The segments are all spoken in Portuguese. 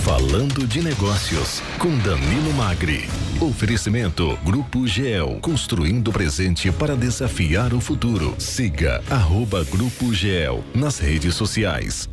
Falando de Negócios, com Danilo Magri. Oferecimento Grupo GEL, construindo o presente para desafiar o futuro. Siga @Grupo GEL nas redes sociais.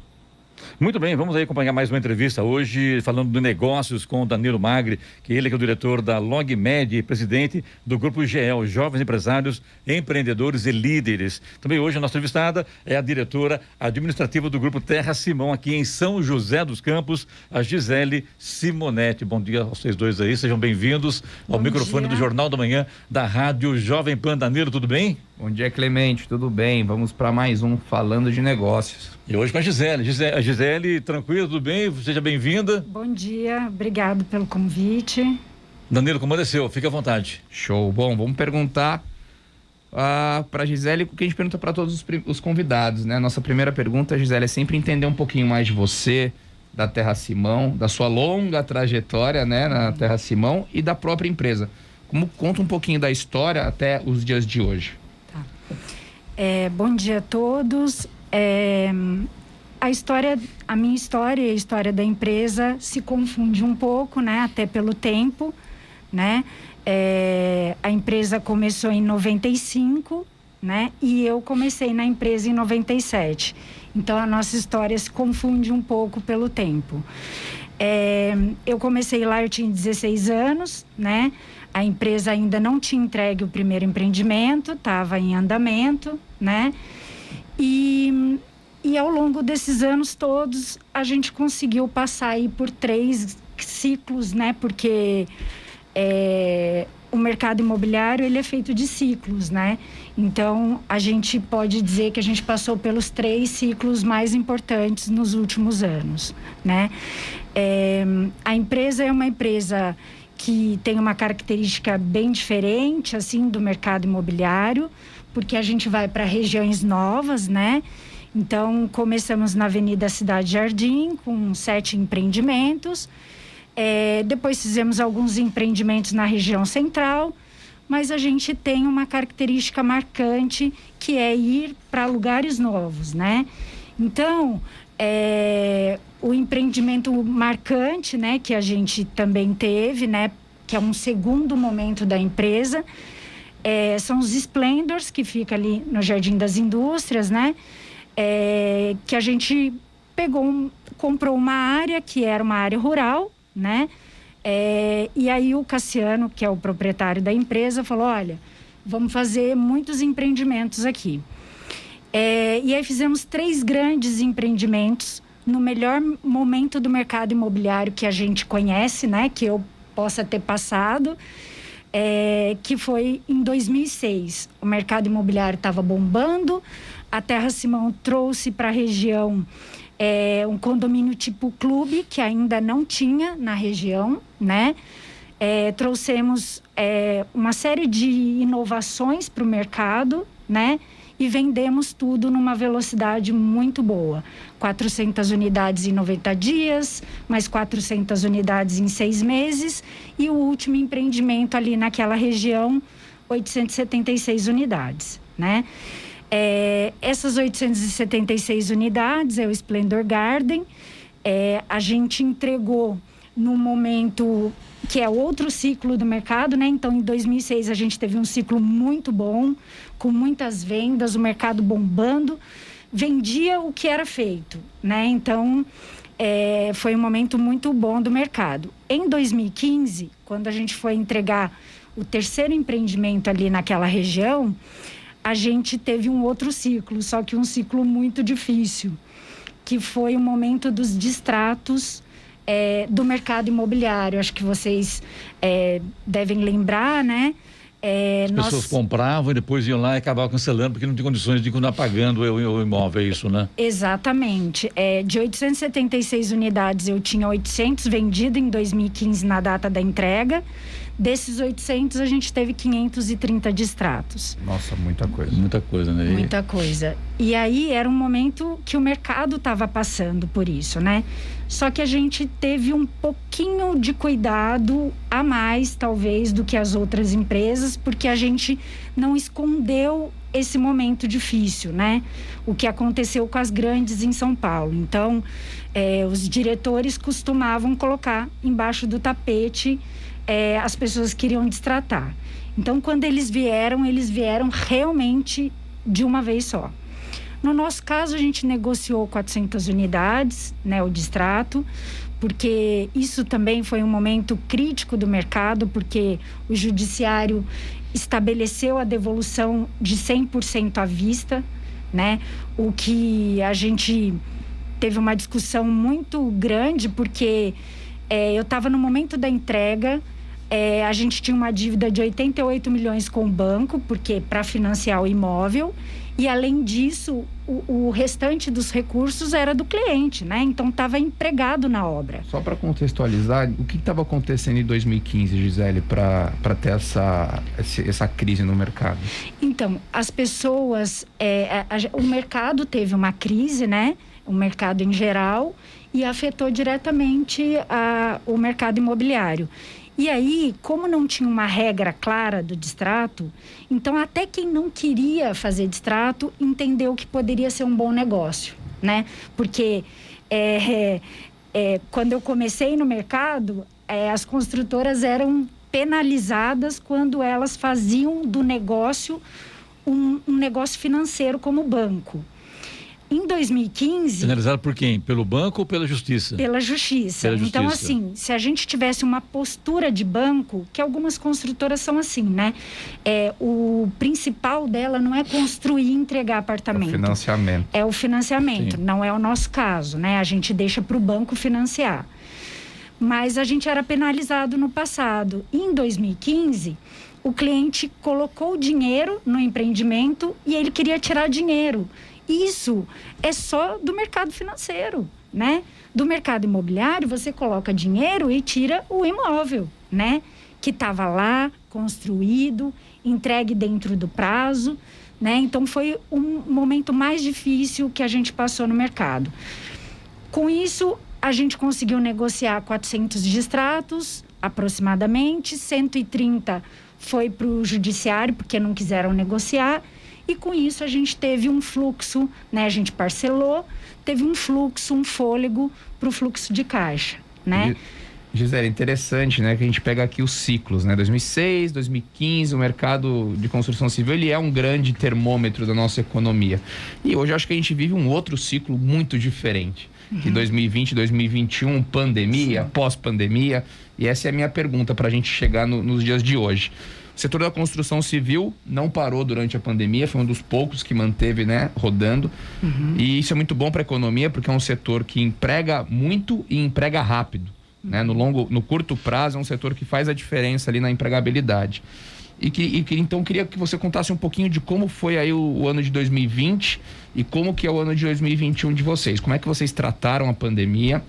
Muito bem, vamos aí acompanhar mais uma entrevista hoje, falando de negócios com o Danilo Magri, que ele que é o diretor da LogMed e presidente do Grupo GEL, Jovens Empresários, Empreendedores e Líderes. Também hoje a nossa entrevistada é a diretora administrativa do Grupo Terra Simão, aqui em São José dos Campos, a Gisele Simonetti. Bom dia a vocês dois aí, sejam bem-vindos ao microfone do Jornal da Manhã da Rádio Jovem Pan. Danilo, tudo bem? Bom dia, Clemente, tudo bem? Vamos para mais um Falando de Negócios. E hoje com a Gisele. Gisele, tranquilo, tudo bem? Seja bem-vinda. Bom dia, obrigado pelo convite. Danilo, comando é seu, fique à vontade. Show. Bom, vamos perguntar para a Gisele o que a gente pergunta para todos os convidados, né? Nossa primeira pergunta, Gisele, é sempre entender um pouquinho mais de você, da Terra Simão, da sua longa trajetória, né, na Terra Simão e da própria empresa. Conta um pouquinho da história até os dias de hoje. Tá. Bom dia a todos. A minha história e a história da empresa se confunde um pouco, né? Até pelo tempo, né? A empresa começou em 95, né? E eu comecei na empresa em 97. Então, a nossa história se confunde um pouco pelo tempo. Eu comecei lá, eu tinha 16 anos, né? A empresa ainda não tinha entregue o primeiro empreendimento, estava em andamento, né? E ao longo desses anos todos, a gente conseguiu passar aí por 3 ciclos, né? Porque o mercado imobiliário, ele é feito de ciclos, né? Então, a gente pode dizer que a gente passou pelos 3 ciclos mais importantes nos últimos anos, né? A empresa é uma empresa que tem uma característica bem diferente, assim, do mercado imobiliário, porque a gente vai para regiões novas, né? Então, começamos na Avenida Cidade Jardim, com 7 empreendimentos. Depois fizemos alguns empreendimentos na região central, mas a gente tem uma característica marcante, que é ir para lugares novos, né? Então, o empreendimento marcante, né, que a gente também teve, né, que é um segundo momento da empresa, são os Splendors, que fica ali no Jardim das Indústrias, né? Que a gente comprou uma área que era uma área rural, né? E aí o Cassiano, que é o proprietário da empresa, falou: olha, vamos fazer muitos empreendimentos aqui. E aí fizemos 3 grandes empreendimentos no melhor momento do mercado imobiliário que a gente conhece, né? Que eu possa ter passado, que foi em 2006. O mercado imobiliário estava bombando, a Terra Simão trouxe para a região um condomínio tipo clube, que ainda não tinha na região, né? Trouxemos uma série de inovações para o mercado, né? E vendemos tudo numa velocidade muito boa. 400 unidades em 90 dias, mais 400 unidades em 6 meses. E o último empreendimento ali naquela região, 876 unidades, né? Essas 876 unidades é o Splendor Garden. A gente entregou no momento que é outro ciclo do mercado, né? Então, em 2006, a gente teve um ciclo muito bom, com muitas vendas, o mercado bombando, vendia o que era feito, né? Então, foi um momento muito bom do mercado. Em 2015, quando a gente foi entregar o terceiro empreendimento ali naquela região, a gente teve um outro ciclo, só que um ciclo muito difícil, que foi o momento dos distratos do mercado imobiliário. Acho que vocês devem lembrar, né? As pessoas compravam e depois iam lá e acabavam cancelando porque não tinha condições de continuar pagando o imóvel, é isso, né? Exatamente. De 876 unidades, eu tinha 800 vendido em 2015 na data da entrega. Desses 800, a gente teve 530 distratos. Nossa, muita coisa. Muita coisa, né? Muita coisa. E aí, era um momento que o mercado estava passando por isso, né? Só que a gente teve um pouquinho de cuidado a mais, talvez, do que as outras empresas, porque a gente não escondeu esse momento difícil, né? O que aconteceu com as grandes em São Paulo. Então, os diretores costumavam colocar embaixo do tapete as pessoas que queriam destratar. Então, quando eles vieram realmente de uma vez só. No nosso caso, a gente negociou 400 unidades, né, o distrato, porque isso também foi um momento crítico do mercado, porque o judiciário estabeleceu a devolução de 100% à vista, né? O que a gente teve uma discussão muito grande, porque eu estava no momento da entrega, a gente tinha uma dívida de 88 milhões com o banco, porque para financiar o imóvel, e além disso, o restante dos recursos era do cliente, né? Então estava empregado na obra. Só para contextualizar, o que estava acontecendo em 2015, Gisele, para ter essa crise no mercado? Então, as pessoas, o mercado teve uma crise, né? O mercado em geral, e afetou diretamente o mercado imobiliário. E aí, como não tinha uma regra clara do distrato, então até quem não queria fazer distrato entendeu que poderia ser um bom negócio, né? Porque quando eu comecei no mercado, as construtoras eram penalizadas quando elas faziam do negócio um negócio financeiro como banco. Em 2015... Penalizado por quem? Pelo banco ou pela justiça? Pela justiça. Então, assim, se a gente tivesse uma postura de banco, que algumas construtoras são assim, né? O principal dela não é construir e entregar apartamento. É o financiamento. É o financiamento. Sim. Não é o nosso caso, né? A gente deixa para o banco financiar. Mas a gente era penalizado no passado. Em 2015... o cliente colocou dinheiro no empreendimento e ele queria tirar dinheiro. Isso é só do mercado financeiro, né? Do mercado imobiliário, você coloca dinheiro e tira o imóvel, né? Que estava lá, construído, entregue dentro do prazo, né? Então, foi um momento mais difícil que a gente passou no mercado. Com isso, a gente conseguiu negociar 400 distratos, aproximadamente, 130 foi para o judiciário, porque não quiseram negociar. E com isso a gente teve um fluxo, né? A gente parcelou, teve um fluxo, um fôlego para o fluxo de caixa, né? Gisele, interessante, né? Que a gente pega aqui os ciclos, né? 2006, 2015, o mercado de construção civil, ele é um grande termômetro da nossa economia. E hoje eu acho que a gente vive um outro ciclo muito diferente. Que 2020, 2021, pandemia, pós-pandemia. E essa é a minha pergunta para a gente chegar nos dias de hoje. O setor da construção civil não parou durante a pandemia, foi um dos poucos que manteve, né, rodando. E isso é muito bom para a economia, porque é um setor que emprega muito e emprega rápido, né? No curto prazo é um setor que faz a diferença ali na empregabilidade. Então queria que você contasse um pouquinho de como foi aí o ano de 2020 e como que é o ano de 2021 de vocês. Como é que vocês trataram a pandemia?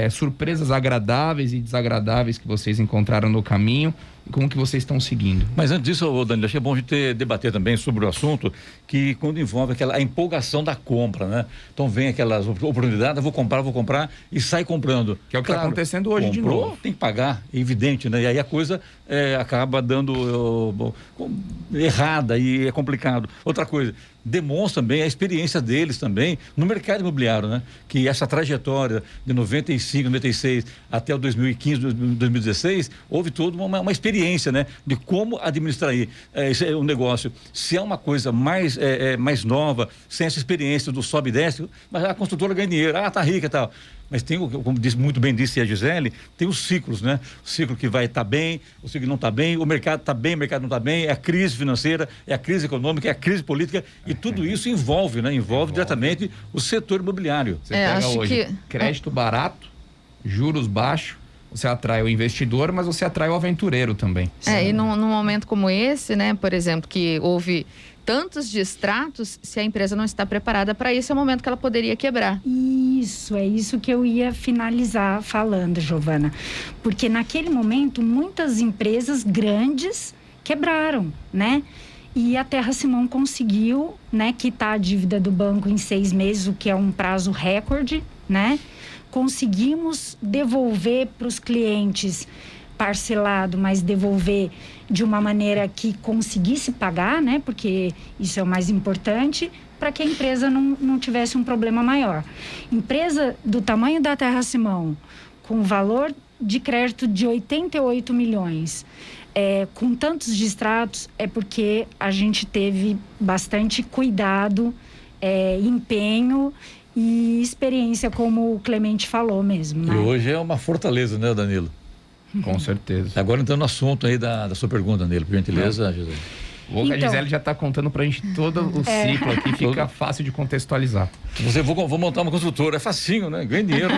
Surpresas agradáveis e desagradáveis que vocês encontraram no caminho e como que vocês estão seguindo. Mas antes disso, Danilo, achei bom a gente debater também sobre o assunto que quando envolve a empolgação da compra, né? Então vem aquelas oportunidades, vou comprar e sai comprando. Que é o que está acontecendo hoje de novo. Tem que pagar, é evidente, né? E aí a coisa acaba dando errada e é complicado. Outra coisa, demonstra também a experiência deles também no mercado imobiliário, né? Que essa trajetória de 95, 96 até o 2015, 2016, houve toda uma experiência, né? De como administrar o negócio. Se é uma coisa mais nova, sem essa experiência do sobe e desce, mas a construtora ganha dinheiro, tá rica e tal. Mas tem, como muito bem disse a Gisele, tem os ciclos, né? O ciclo que vai estar bem, o ciclo que não está bem, o mercado está bem, o mercado não está bem, é a crise financeira, é a crise econômica, é a crise política, e tudo isso envolve diretamente o setor imobiliário. Você pega hoje crédito barato, juros baixos, você atrai o investidor, mas você atrai o aventureiro também. E num momento como esse, né, por exemplo, que houve tantos distratos, se a empresa não está preparada para isso, é o momento que ela poderia quebrar. Isso, é isso que eu ia finalizar falando, Giovana. Porque naquele momento, muitas empresas grandes quebraram, né? E a Terra Simão conseguiu, né, quitar a dívida do banco em 6 meses, o que é um prazo recorde, né? Conseguimos devolver para os clientes parcelado, mas devolver de uma maneira que conseguisse pagar, né? Porque isso é o mais importante, para que a empresa não tivesse um problema maior. Empresa do tamanho da Terra Simão, com valor de crédito de 88 milhões, com tantos distratos, é porque a gente teve bastante cuidado, empenho e experiência, como o Clemente falou mesmo, né? E hoje é uma fortaleza, né, Danilo? Com certeza. Agora entrando no assunto aí da sua pergunta, Danilo, por gentileza, Gisele. A Gisele já está contando pra gente todo o ciclo aqui, fica fácil de contextualizar. Vou montar uma construtora, é facinho, né? Ganha dinheiro.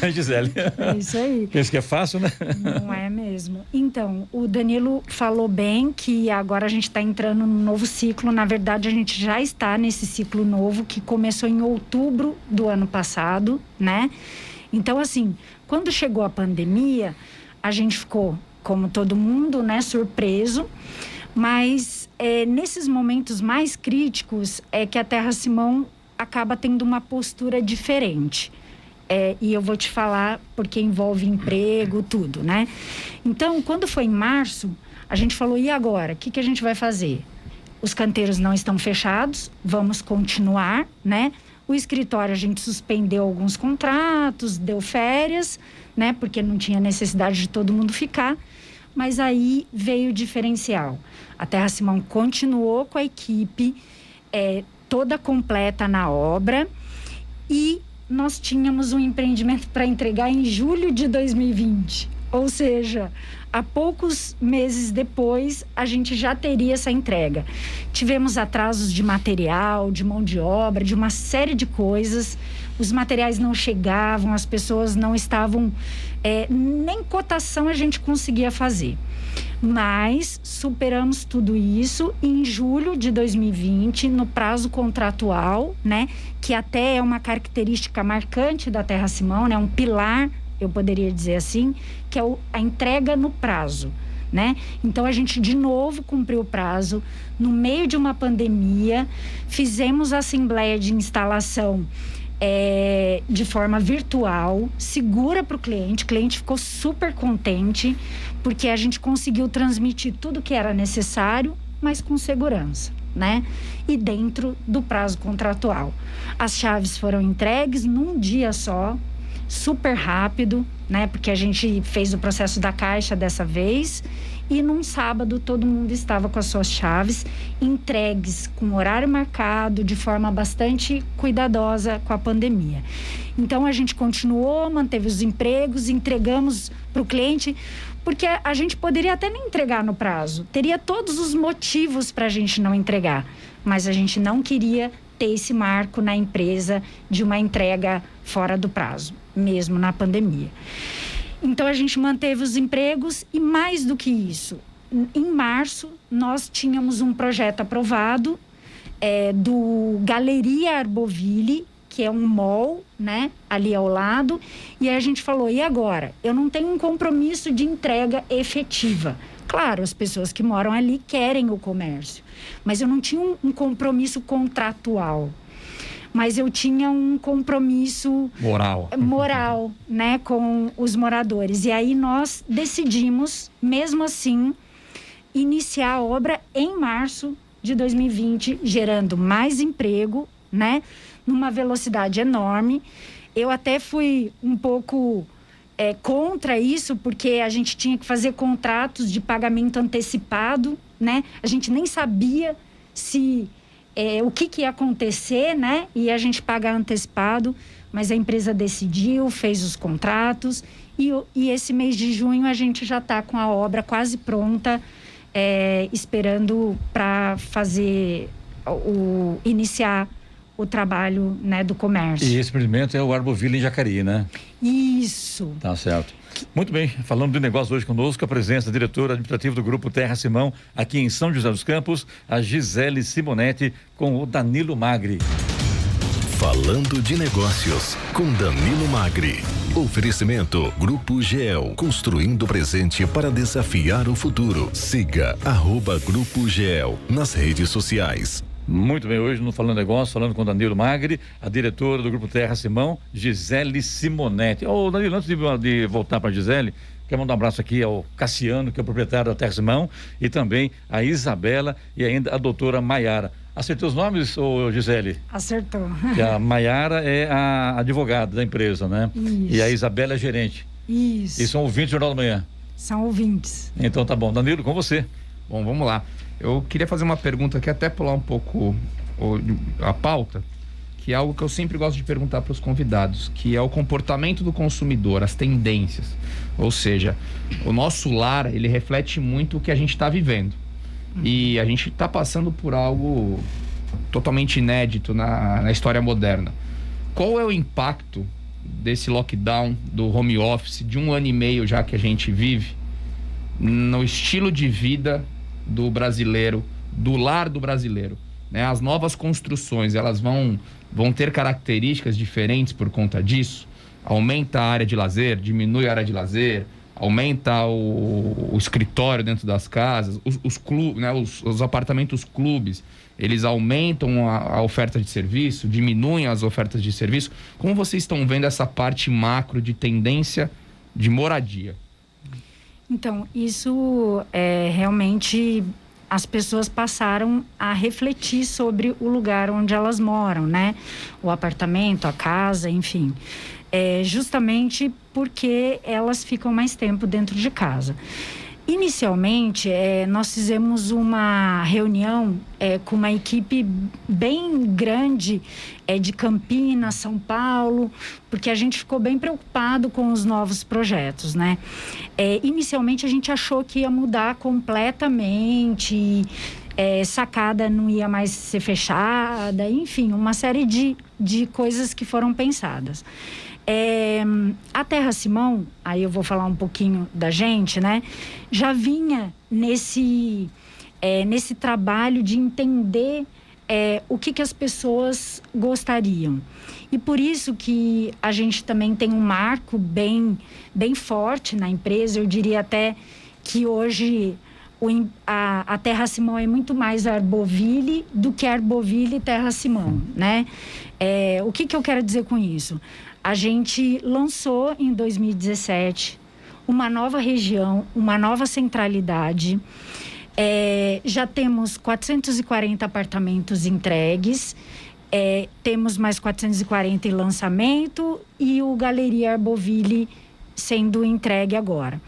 Né? Gisele. É isso aí. Pensa que é fácil, né? Não é mesmo. Então, o Danilo falou bem que agora a gente está entrando num novo ciclo. Na verdade, a gente já está nesse ciclo novo que começou em outubro do ano passado, né? Então, assim, quando chegou a pandemia, a gente ficou, como todo mundo, né, surpreso. Mas nesses momentos mais críticos é que a Terra Simão acaba tendo uma postura diferente. E eu vou te falar porque envolve emprego, tudo, né? Então, quando foi em março, a gente falou, e agora? O que a gente vai fazer? Os canteiros não estão fechados, vamos continuar, né? O escritório, a gente suspendeu alguns contratos, deu férias, né? Porque não tinha necessidade de todo mundo ficar. Mas aí veio o diferencial. A Terra Simão continuou com a equipe toda completa na obra e nós tínhamos um empreendimento para entregar em julho de 2020. Ou seja, há poucos meses depois, a gente já teria essa entrega. Tivemos atrasos de material, de mão de obra, de uma série de coisas. Os materiais não chegavam, as pessoas não estavam... nem cotação a gente conseguia fazer. Mas superamos tudo isso e em julho de 2020, no prazo contratual, né? Que até é uma característica marcante da Terra Simão, né? Um pilar, eu poderia dizer assim, que é a entrega no prazo, né? Então, a gente de novo cumpriu o prazo, no meio de uma pandemia, fizemos a assembleia de instalação de forma virtual, segura para o cliente ficou super contente, porque a gente conseguiu transmitir tudo que era necessário, mas com segurança, né? E dentro do prazo contratual. As chaves foram entregues num dia só, super rápido, né? Porque a gente fez o processo da caixa dessa vez e num sábado todo mundo estava com as suas chaves entregues com horário marcado, de forma bastante cuidadosa com a pandemia. Então a gente continuou, manteve os empregos, entregamos para o cliente, porque a gente poderia até nem entregar no prazo, teria todos os motivos para a gente não entregar, mas a gente não queria ter esse marco na empresa de uma entrega fora do prazo, mesmo na pandemia. Então, a gente manteve os empregos e, mais do que isso, em março, nós tínhamos um projeto aprovado do Galeria Arboville, que é um mall, né, ali ao lado, e aí a gente falou, e agora? Eu não tenho um compromisso de entrega efetiva. Claro, as pessoas que moram ali querem o comércio, mas eu não tinha um compromisso contratual. Mas eu tinha um compromisso moral, né, com os moradores. E aí nós decidimos, mesmo assim, iniciar a obra em março de 2020, gerando mais emprego, né, numa velocidade enorme. Eu até fui um pouco contra isso, porque a gente tinha que fazer contratos de pagamento antecipado, né? A gente nem sabia o que ia acontecer, né? E a gente pagar antecipado, mas a empresa decidiu, fez os contratos e esse mês de junho a gente já está com a obra quase pronta, esperando para iniciar o trabalho, né, do comércio. E esse empreendimento é o Arboville em Jacareí, né? Isso. Tá certo. Muito bem, falando de negócio hoje conosco, a presença da diretora administrativa do Grupo Terra Simão, aqui em São José dos Campos, a Gisele Simonetti, com o Danilo Magri. Falando de negócios, com Danilo Magri. Oferecimento Grupo GEL, construindo o presente para desafiar o futuro. Siga @Grupo GEL nas redes sociais. Muito bem, hoje no Falando Negócio, falando com Danilo Magri, a diretora do Grupo Terra Simão, Gisele Simonetti. Danilo, antes de voltar para a Gisele, Quero mandar um abraço aqui ao Cassiano, que é o proprietário da Terra Simão, e também a Isabela e ainda a doutora Maiara. Acertou os nomes, ô Gisele? Acertou. Que a Maiara é a advogada da empresa, né? Isso. E a Isabela é gerente. Isso. E são ouvintes do Jornal da Manhã. São ouvintes. Então tá bom. Danilo, com você. Bom, vamos lá. Eu queria fazer uma pergunta aqui, até pular um pouco a pauta, que é algo que eu sempre gosto de perguntar para os convidados, que é o comportamento do consumidor, as tendências. Ou seja, o nosso lar, ele reflete muito o que a gente está vivendo. E a gente está passando por algo totalmente inédito na história moderna. Qual é o impacto desse lockdown, do home office, de 1 ano e meio já que a gente vive, no estilo de vida do brasileiro, do lar do brasileiro, né? As novas construções, elas vão ter características diferentes por conta disso? Aumenta a área de lazer, diminui a área de lazer, aumenta o escritório dentro das casas, os clubes, né? Os apartamentos clubes, eles aumentam a oferta de serviço, diminuem as ofertas de serviço. Como vocês estão vendo essa parte macro de tendência de moradia? Então, isso realmente as pessoas passaram a refletir sobre o lugar onde elas moram, né? O apartamento, a casa, enfim. Justamente porque elas ficam mais tempo dentro de casa. Inicialmente, nós fizemos uma reunião com uma equipe bem grande de Campinas, São Paulo, porque a gente ficou bem preocupado com os novos projetos, né? Inicialmente, a gente achou que ia mudar completamente, sacada não ia mais ser fechada, enfim, uma série de coisas que foram pensadas. A Terra Simão, aí eu vou falar um pouquinho da gente, né? Já vinha nesse trabalho de entender o que as pessoas gostariam. E por isso que a gente também tem um marco bem forte na empresa. Eu diria até que hoje a Terra Simão é muito mais Arboville do que Arboville e Terra Simão, né? O que eu quero dizer com isso? A gente lançou em 2017 uma nova região, uma nova centralidade. Já temos 440 apartamentos entregues, temos mais 440 em lançamento e o Galeria Arboville sendo entregue agora.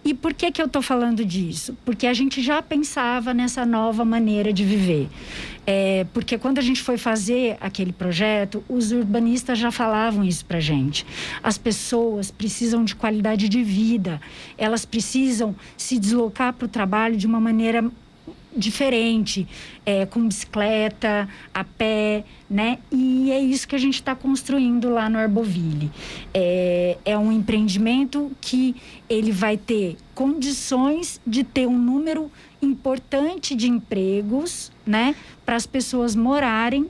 E por que eu estou falando disso? Porque a gente já pensava nessa nova maneira de viver. Porque quando a gente foi fazer aquele projeto, os urbanistas já falavam isso pra gente. As pessoas precisam de qualidade de vida, elas precisam se deslocar para o trabalho de uma maneira diferente, com bicicleta, a pé, né? E é isso que a gente está construindo lá no Arboville. É um empreendimento que ele vai ter condições de ter um número importante de empregos, né? Para as pessoas morarem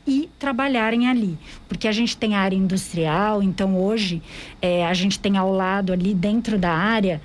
e trabalharem ali, porque a gente tem área industrial, então hoje a gente tem ao lado ali dentro da área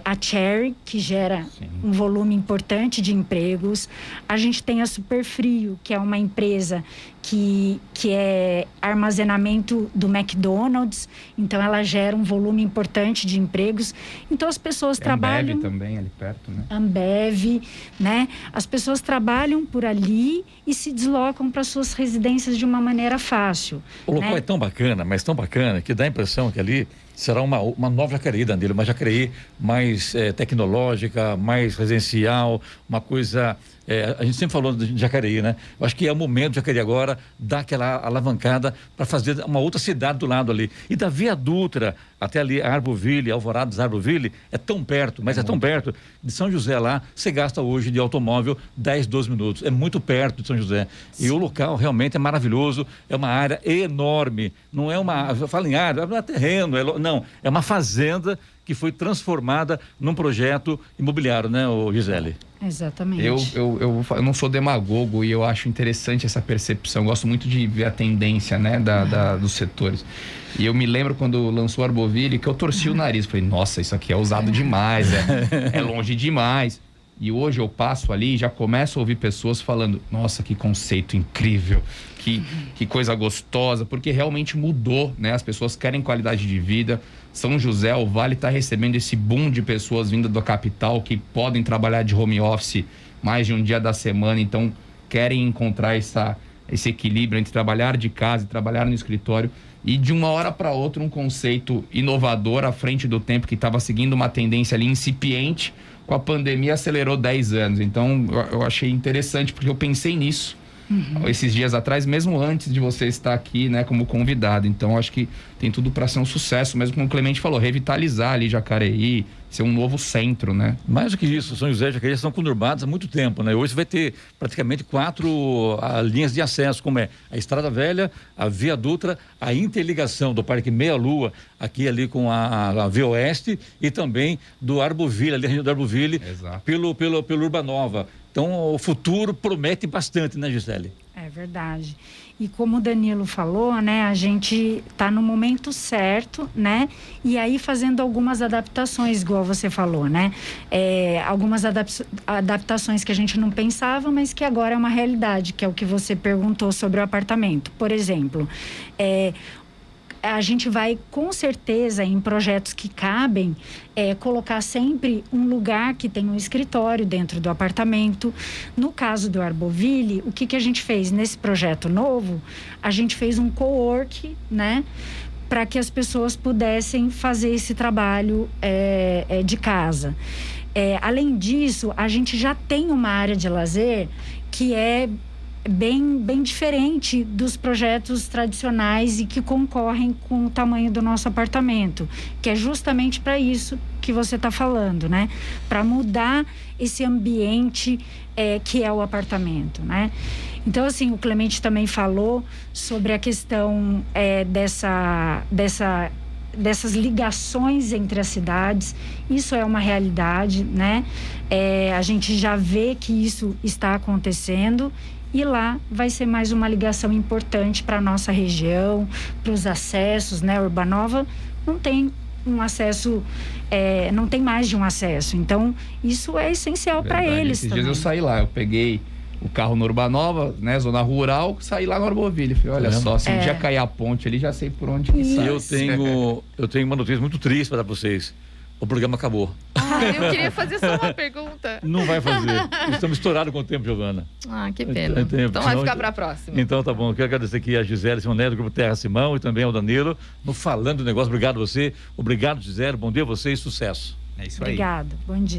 a Cherry, que gera um volume importante de empregos. A gente tem a Superfrio, que é uma empresa que é armazenamento do McDonald's, então ela gera um volume importante de empregos. Então as pessoas trabalham... Ambev também ali perto, né? Ambev, né? As pessoas trabalham por ali e se deslocam para suas residências de uma maneira fácil. O local é tão bacana, mas tão bacana, que dá a impressão que ali será uma nova Jacareí, Danilo, uma Jacareí mais tecnológica, mais residencial, uma coisa... a gente sempre falou de Jacareí, né? Eu acho que é o momento de Jacareí agora dar aquela alavancada para fazer uma outra cidade do lado ali. E da Via Dutra até ali, Arboville, Alvorados, Arboville, é tão perto, mas é tão perto. De São José lá, você gasta hoje de automóvel 10, 12 minutos. É muito perto de São José. E o local realmente é maravilhoso, é uma área enorme. Não é uma... Eu falo em área, não é terreno, não, é uma fazenda que foi transformada num projeto imobiliário, né, Gisele? Exatamente. Eu não sou demagogo e eu acho interessante essa percepção. Eu gosto muito de ver a tendência, né, dos setores. E eu me lembro quando lançou o Arboville que eu torci o nariz. Falei, nossa, isso aqui é ousado demais, é longe demais. E hoje eu passo ali e já começo a ouvir pessoas falando, nossa, que conceito incrível, que coisa gostosa, porque realmente mudou, né? As pessoas querem qualidade de vida. São José, o Vale está recebendo esse boom de pessoas vindo da capital que podem trabalhar de home office mais de um dia da semana, então querem encontrar esse equilíbrio entre trabalhar de casa e trabalhar no escritório. E de uma hora para outra um conceito inovador à frente do tempo, que estava seguindo uma tendência ali incipiente, com a pandemia acelerou 10 anos. Então eu achei interessante, porque eu pensei nisso esses dias atrás, mesmo antes de você estar aqui, né, como convidado. Então acho que tem tudo para ser um sucesso, mesmo como o Clemente falou, revitalizar ali Jacareí, ser um novo centro, né? Mais do que isso, São José e Jacareí são conurbados há muito tempo, né? Hoje vai ter praticamente 4 linhas de acesso, como é a Estrada Velha, a Via Dutra, a interligação do Parque Meia Lua, aqui ali com a Via Oeste, e também do Arboville, ali a região do Arboville, pelo Urbanova. Então o futuro promete bastante, né, Gisele? É verdade. E como o Danilo falou, né, a gente está no momento certo, né, e aí fazendo algumas adaptações, igual você falou, né, algumas adaptações que a gente não pensava, mas que agora é uma realidade, que é o que você perguntou sobre o apartamento. Por exemplo, a gente vai, com certeza, em projetos que cabem, colocar sempre um lugar que tem um escritório dentro do apartamento. No caso do Arboville, o que a gente fez nesse projeto novo? A gente fez um co-work, né? Para que as pessoas pudessem fazer esse trabalho de casa. Além disso, a gente já tem uma área de lazer que é bem diferente dos projetos tradicionais e que concorrem com o tamanho do nosso apartamento, que é justamente para isso que você está falando, né? Para mudar esse ambiente que é o apartamento, né? Então, assim, o Clemente também falou sobre a questão dessas ligações entre as cidades. Isso é uma realidade, né? A gente já vê que isso está acontecendo. E lá vai ser mais uma ligação importante para a nossa região, para os acessos, né? Urbanova não tem um acesso, não tem mais de um acesso. Então, isso é essencial para eles Esses também. dias eu saí lá, eu peguei o carro no Urbanova, né? Zona rural, saí lá no Arboville. Falei, olha só, se um dia cair a ponte ali, já sei por onde que sai. Eu tenho uma notícia muito triste para dar para vocês. O programa acabou. Eu queria fazer só uma pergunta. Não vai fazer. Estamos estourados com o tempo, Giovana. Que pena. Então vai ficar para a próxima. Então tá bom. Eu quero agradecer aqui a Gisele Simonetti, do Grupo Terra Simão, e também ao Danilo, no Falando do Negócio. Obrigado a você. Obrigado, Gisele. Bom dia a você e sucesso. É isso aí. Obrigada. Bom dia.